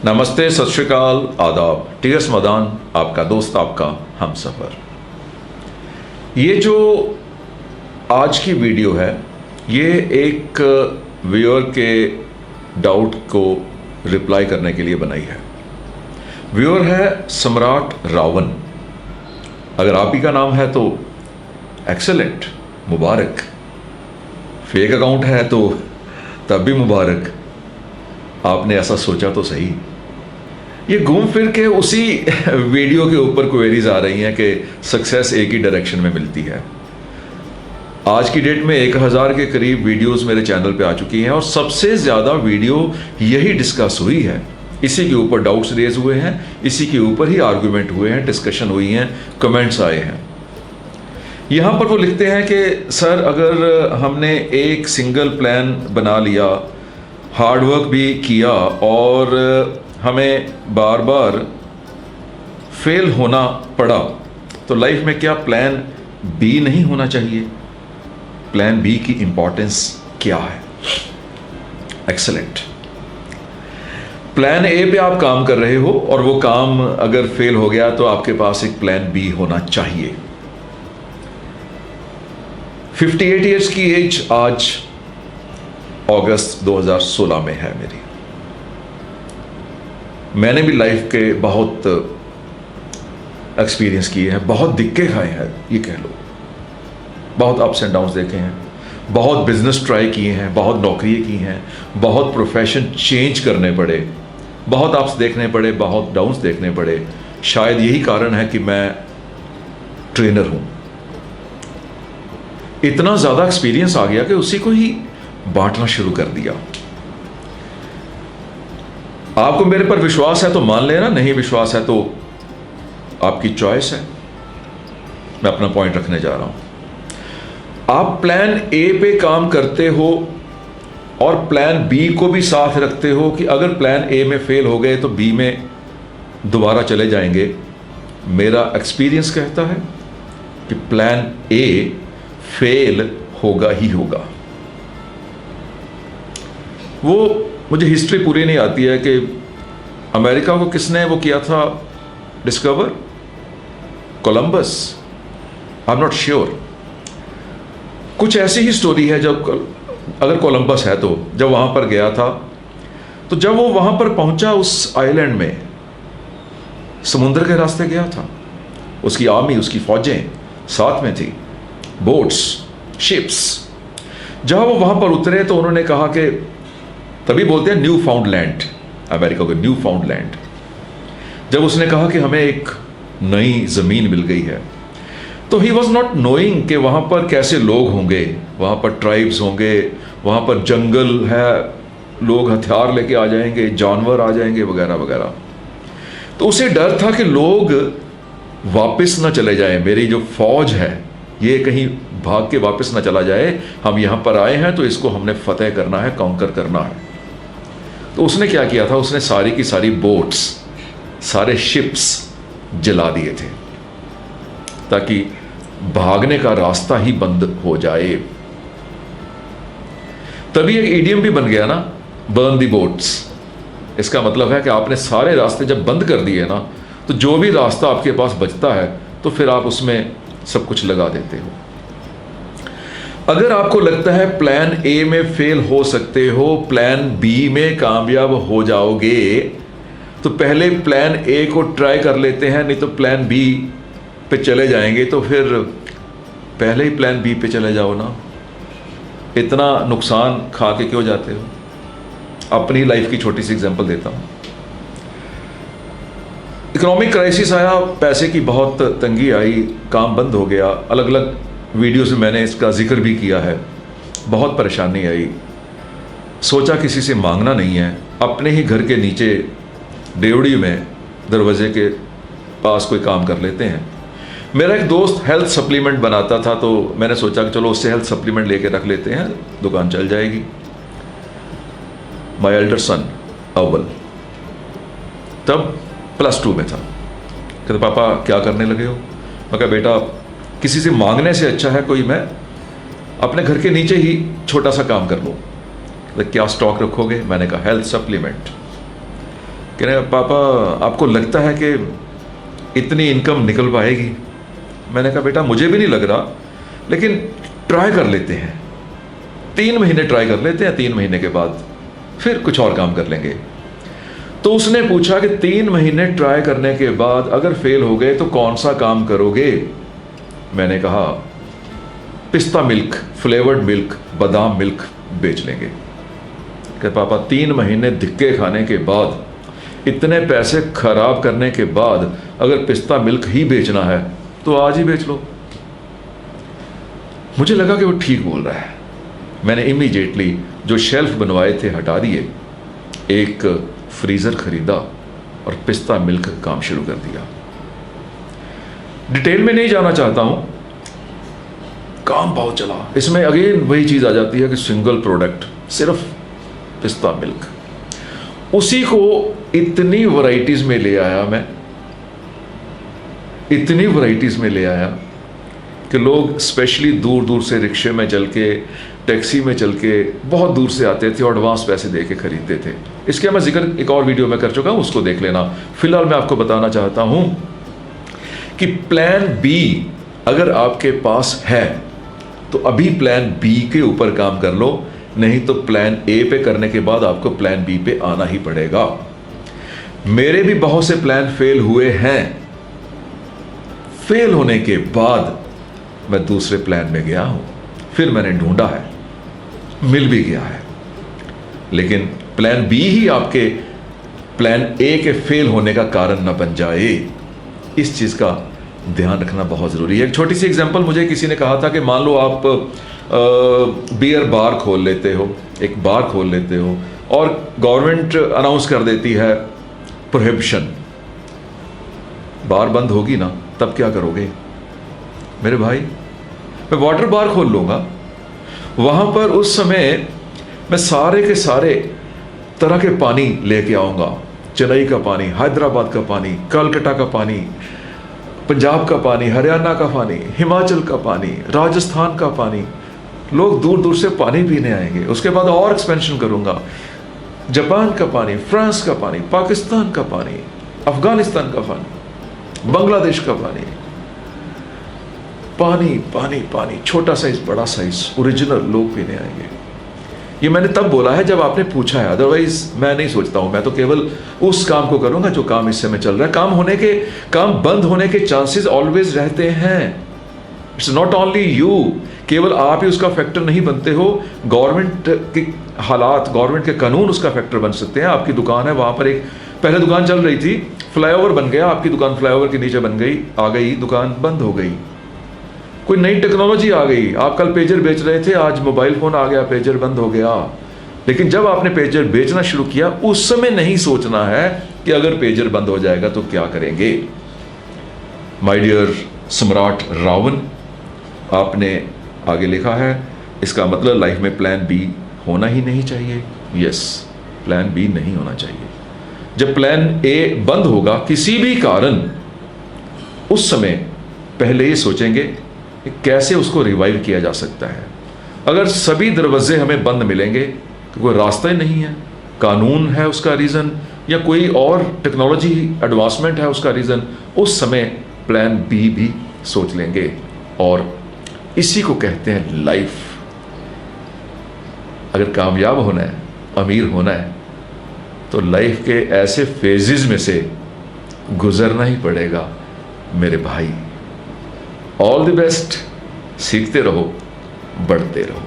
नमस्ते, सत श्री अकाल, आदाब। टीएस मदान आपका दोस्त, आपका हमसफर। ये जो आज की वीडियो है ये एक व्यूअर के डाउट को रिप्लाई करने के लिए बनाई है। व्यूअर है सम्राट रावण। अगर आप ही का नाम है तो एक्सेलेंट, मुबारक। फेक अकाउंट है तो तब भी मुबारक। आपने ऐसा सोचा तो सही। ये घूम फिर के उसी वीडियो के ऊपर क्वेरीज आ रही हैं कि सक्सेस एक ही डायरेक्शन में मिलती है। आज की डेट में 1000 के करीब वीडियोस मेरे चैनल पे आ चुकी हैं और सबसे ज़्यादा वीडियो यही डिस्कस हुई है। इसी के ऊपर डाउट्स रेज हुए हैं, इसी के ऊपर ही आर्गूमेंट हुए हैं, डिस्कशन हुई हैं, कमेंट्स आए हैं। यहाँ पर वो लिखते हैं कि सर, अगर हमने एक सिंगल प्लान बना लिया, हार्डवर्क भी किया और हमें बार बार फेल होना पड़ा, तो लाइफ में क्या प्लान बी नहीं होना चाहिए? प्लान बी की इंपॉर्टेंस क्या है? एक्सेलेंट। प्लान ए पे आप काम कर रहे हो और वो काम अगर फेल हो गया तो आपके पास एक प्लान बी होना चाहिए। 58 ईयर्स की एज आज अगस्त 2016 में है मेरी। मैंने भी लाइफ के बहुत एक्सपीरियंस किए हैं, बहुत दिक्कत खाए हैं, ये कह लो। बहुत अप्स एंड डाउन्स देखे हैं, बहुत बिजनेस ट्राई किए हैं, बहुत नौकरियाँ की हैं, बहुत प्रोफेशन चेंज करने पड़े, बहुत अप्स देखने पड़े, बहुत डाउन्स देखने पड़े। शायद यही कारण है कि मैं ट्रेनर हूँ। इतना ज़्यादा एक्सपीरियंस आ गया कि उसी को ही बांटना शुरू कर दिया। आपको मेरे पर विश्वास है तो मान लेना, नहीं विश्वास है तो आपकी चॉइस है। मैं अपना पॉइंट रखने जा रहा हूं। आप प्लान ए पे काम करते हो और प्लान बी को भी साथ रखते हो कि अगर प्लान ए में फेल हो गए तो बी में दोबारा चले जाएंगे। मेरा एक्सपीरियंस कहता है कि प्लान ए फेल होगा ही होगा। वो मुझे हिस्ट्री पूरी नहीं आती है कि अमेरिका को किसने वो किया था discover, Columbus, I am not sure. कुछ ऐसी ही स्टोरी है। जब अगर कोलंबस है तो जब वहां पर गया था, तो जब वो वहां पर पहुंचा उस आइलैंड में, समुद्र के रास्ते गया था। उसकी आर्मी, उसकी फौजें साथ में थी, बोट्स, शिप्स। जहां वो वहां पर उतरे तो उन्होंने कहा कि, तभी बोलते हैं न्यू फाउंड लैंड, अमेरिका को न्यू फाउंड लैंड। जब उसने कहा कि हमें एक नई जमीन मिल गई है, तो ही वॉज नॉट नोइंग कि वहां पर कैसे लोग होंगे, वहां पर ट्राइब्स होंगे, वहां पर जंगल है, लोग हथियार लेके आ जाएंगे, जानवर आ जाएंगे, वगैरह वगैरह। तो उसे डर था कि लोग वापस ना चले जाएं, मेरी जो फौज है ये कहीं भाग के वापस ना चला जाए। हम यहां पर आए हैं तो इसको हमने फतेह करना है, कॉन्कर करना है। तो उसने क्या किया था, उसने सारी की सारी बोट्स, सारे शिप्स जला दिए थे ताकि भागने का रास्ता ही बंद हो जाए। तभी एक इडियम भी बन गया ना, बर्न दी बोट्स। इसका मतलब है कि आपने सारे रास्ते जब बंद कर दिए ना, तो जो भी रास्ता आपके पास बचता है तो फिर आप उसमें सब कुछ लगा देते हो। अगर आपको लगता है प्लान ए में फेल हो सकते हो, प्लान बी में कामयाब हो जाओगे, तो पहले प्लान ए को ट्राई कर लेते हैं, नहीं तो प्लान बी पे चले जाएंगे। तो फिर पहले ही प्लान बी पे चले जाओ ना। इतना नुकसान खा के क्यों जाते हो? अपनी लाइफ की छोटी सी एग्जांपल देता हूँ। इकोनॉमिक क्राइसिस आया, पैसे की बहुत तंगी आई, काम बंद हो गया। अलग अलग वीडियोस में मैंने इसका जिक्र भी किया है। बहुत परेशानी आई, सोचा किसी से मांगना नहीं है, अपने ही घर के नीचे डेवड़ी में दरवाजे के पास कोई काम कर लेते हैं। मेरा एक दोस्त हेल्थ सप्लीमेंट बनाता था, तो मैंने सोचा कि चलो उससे हेल्थ सप्लीमेंट लेके रख लेते हैं, दुकान चल जाएगी। माय एल्डर सन अव्वल तब +2 में था। कहते पापा क्या करने लगे हो? मैं कहा बेटा, किसी से मांगने से अच्छा है कोई मैं अपने घर के नीचे ही छोटा सा काम कर लूँ। क्या स्टॉक रखोगे? मैंने कहा हेल्थ सप्लीमेंट। कह रहे पापा आपको लगता है कि इतनी इनकम निकल पाएगी? मैंने कहा बेटा मुझे भी नहीं लग रहा, लेकिन ट्राई कर लेते हैं, 3 महीने ट्राई कर लेते हैं, 3 महीने के बाद फिर कुछ और काम कर लेंगे। तो उसने पूछा कि 3 महीने ट्राई करने के बाद अगर फेल हो गए तो कौन सा काम करोगे? मैंने कहा पिस्ता मिल्क, फ्लेवर्ड मिल्क, बादाम मिल्क बेच लेंगे। कि पापा 3 महीने धिक्के खाने के बाद, इतने पैसे खराब करने के बाद अगर पिस्ता मिल्क ही बेचना है तो आज ही बेच लो। मुझे लगा कि वो ठीक बोल रहा है। मैंने इमीडिएटली जो शेल्फ बनवाए थे हटा दिए, एक फ्रीजर खरीदा और पिस्ता मिल्क का काम शुरू कर दिया। डिटेल में नहीं जाना चाहता हूं, काम बहुत चला। इसमें अगेन वही चीज आ जाती है कि सिंगल प्रोडक्ट, सिर्फ पिस्ता मिल्क। उसी को इतनी वैरायटीज में ले आया मैं, इतनी वैरायटीज में ले आया कि लोग स्पेशली दूर दूर से रिक्शे में चल के, टैक्सी में चल के बहुत दूर से आते थे और एडवांस पैसे दे के खरीदते थे। इसके मैं जिक्र एक और वीडियो में कर चुका हूं, उसको देख लेना। फिलहाल मैं आपको बताना चाहता हूं कि प्लान बी अगर आपके पास है तो अभी प्लान बी के ऊपर काम कर लो, नहीं तो प्लान ए पे करने के बाद आपको प्लान बी पे आना ही पड़ेगा। मेरे भी बहुत से प्लान फेल हुए हैं। फेल होने के बाद मैं दूसरे प्लान में गया हूं, फिर मैंने ढूंढा है, मिल भी गया है। लेकिन प्लान बी ही आपके प्लान ए के फेल होने का कारण न बन जाए, इस चीज का ध्यान रखना बहुत जरूरी है। एक छोटी सी एग्जांपल, मुझे किसी ने कहा था कि मान लो आप बियर बार खोल लेते हो, एक बार खोल लेते हो और गवर्नमेंट अनाउंस कर देती है प्रोहिबिशन, बार बंद होगी ना, तब क्या करोगे? मेरे भाई, मैं वाटर बार खोल लूंगा, वहां पर उस समय मैं सारे के सारे तरह के पानी लेके आऊंगा। चेन्नई का पानी, हैदराबाद का पानी, कलकत्ता का पानी, पंजाब का पानी, हरियाणा का पानी, हिमाचल का पानी, राजस्थान का पानी। लोग दूर दूर से पानी पीने आएंगे। उसके बाद और एक्सपेंशन करूंगा, जापान का पानी, फ्रांस का पानी, पाकिस्तान का पानी, अफगानिस्तान का पानी, बांग्लादेश का पानी, पानी पानी पानी, छोटा साइज, बड़ा साइज, ओरिजिनल, लोग पीने आएंगे। ये मैंने तब बोला है जब आपने पूछा है, अदरवाइज मैं नहीं सोचता हूं। मैं तो केवल उस काम को करूंगा जो काम इस समय चल रहा है। काम बंद होने के चांसेस ऑलवेज रहते हैं। इट्स नॉट ओनली यू, केवल आप ही उसका फैक्टर नहीं बनते हो। गवर्नमेंट के हालात, गवर्नमेंट के कानून उसका फैक्टर बन सकते हैं। आपकी दुकान है, वहां पर एक पहले दुकान चल रही थी, फ्लाईओवर बन गया, आपकी दुकान फ्लाईओवर के नीचे बन गई, आ गई, दुकान बंद हो गई। कोई नई टेक्नोलॉजी आ गई, आप कल पेजर बेच रहे थे, आज मोबाइल फोन आ गया, पेजर बंद हो गया। लेकिन जब आपने पेजर बेचना शुरू किया, उस समय नहीं सोचना है कि अगर पेजर बंद हो जाएगा तो क्या करेंगे। माय डियर सम्राट रावण, आपने आगे लिखा है, इसका मतलब लाइफ में प्लान बी होना ही नहीं चाहिए। यस, प्लान बी नहीं होना चाहिए। जब प्लान ए बंद होगा किसी भी कारण, उस समय पहले ये सोचेंगे कि कैसे उसको रिवाइव किया जा सकता है। अगर सभी दरवाजे हमें बंद मिलेंगे तो कोई रास्ता ही नहीं है, कानून है उसका रीज़न या कोई और टेक्नोलॉजी एडवांसमेंट है उसका रीज़न, उस समय प्लान बी भी सोच लेंगे। और इसी को कहते हैं लाइफ। अगर कामयाब होना है, अमीर होना है, तो लाइफ के ऐसे फेजेस में से गुजरना ही पड़ेगा मेरे भाई। ऑल द बेस्ट, सीखते रहो, बढ़ते रहो।